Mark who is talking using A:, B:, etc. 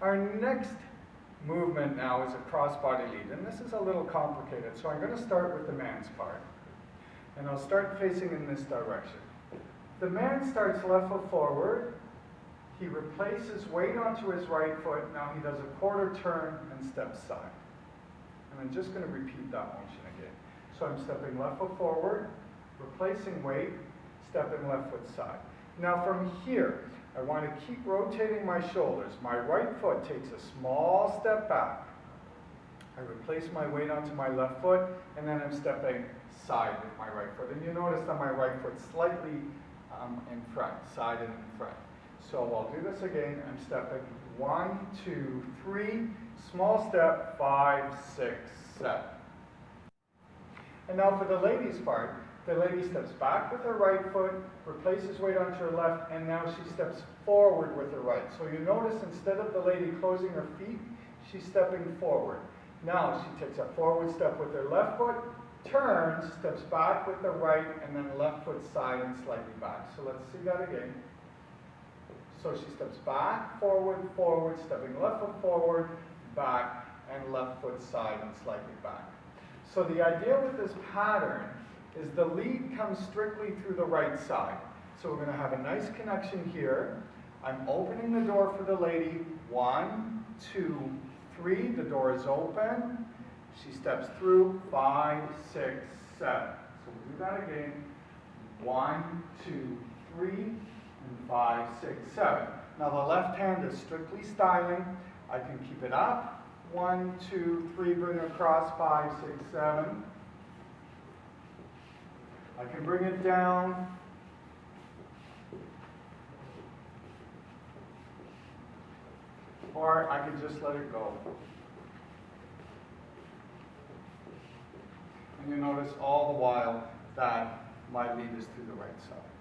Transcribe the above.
A: Our next movement now is a crossbody lead, and this is a little complicated, so I'm going to start with the man's part. And I'll start facing in this direction. The man starts left foot forward, he replaces weight onto his right foot, now he does a quarter turn and steps side. And I'm just going to repeat that motion again. So I'm stepping left foot forward, replacing weight, stepping left foot side. Now from here, I want to keep rotating my shoulders. My right foot takes a small step back. I replace my weight onto my left foot, and then I'm stepping side with my right foot. And you notice that my right foot's slightly in front, side and in front. So I'll do this again. I'm stepping 1, 2, 3, small step, 5, 6, 7. And now for the lady's part, the lady steps back with her right foot, replaces weight onto her left, and now she steps forward with her right. So you notice instead of the lady closing her feet, she's stepping forward. Now she takes a forward step with her left foot, turns, steps back with the right, and then left foot side and slightly back. So let's see that again. So she steps back, forward, forward, stepping left foot forward, back, and left foot side and slightly back. So the idea with this pattern is the lead comes strictly through the right side. So we're going to have a nice connection here. I'm opening the door for the lady. 1, 2, 3. The door is open. She steps through. 5, 6, 7. So we'll do that again. 1, 2, 3, and 5, 6, 7. Now the left hand is strictly styling. I can keep it up. 1, 2, 3, bring across, 5, 6, 7. I can bring it down. Or I can just let it go. And you notice all the while that my lead is through the right side.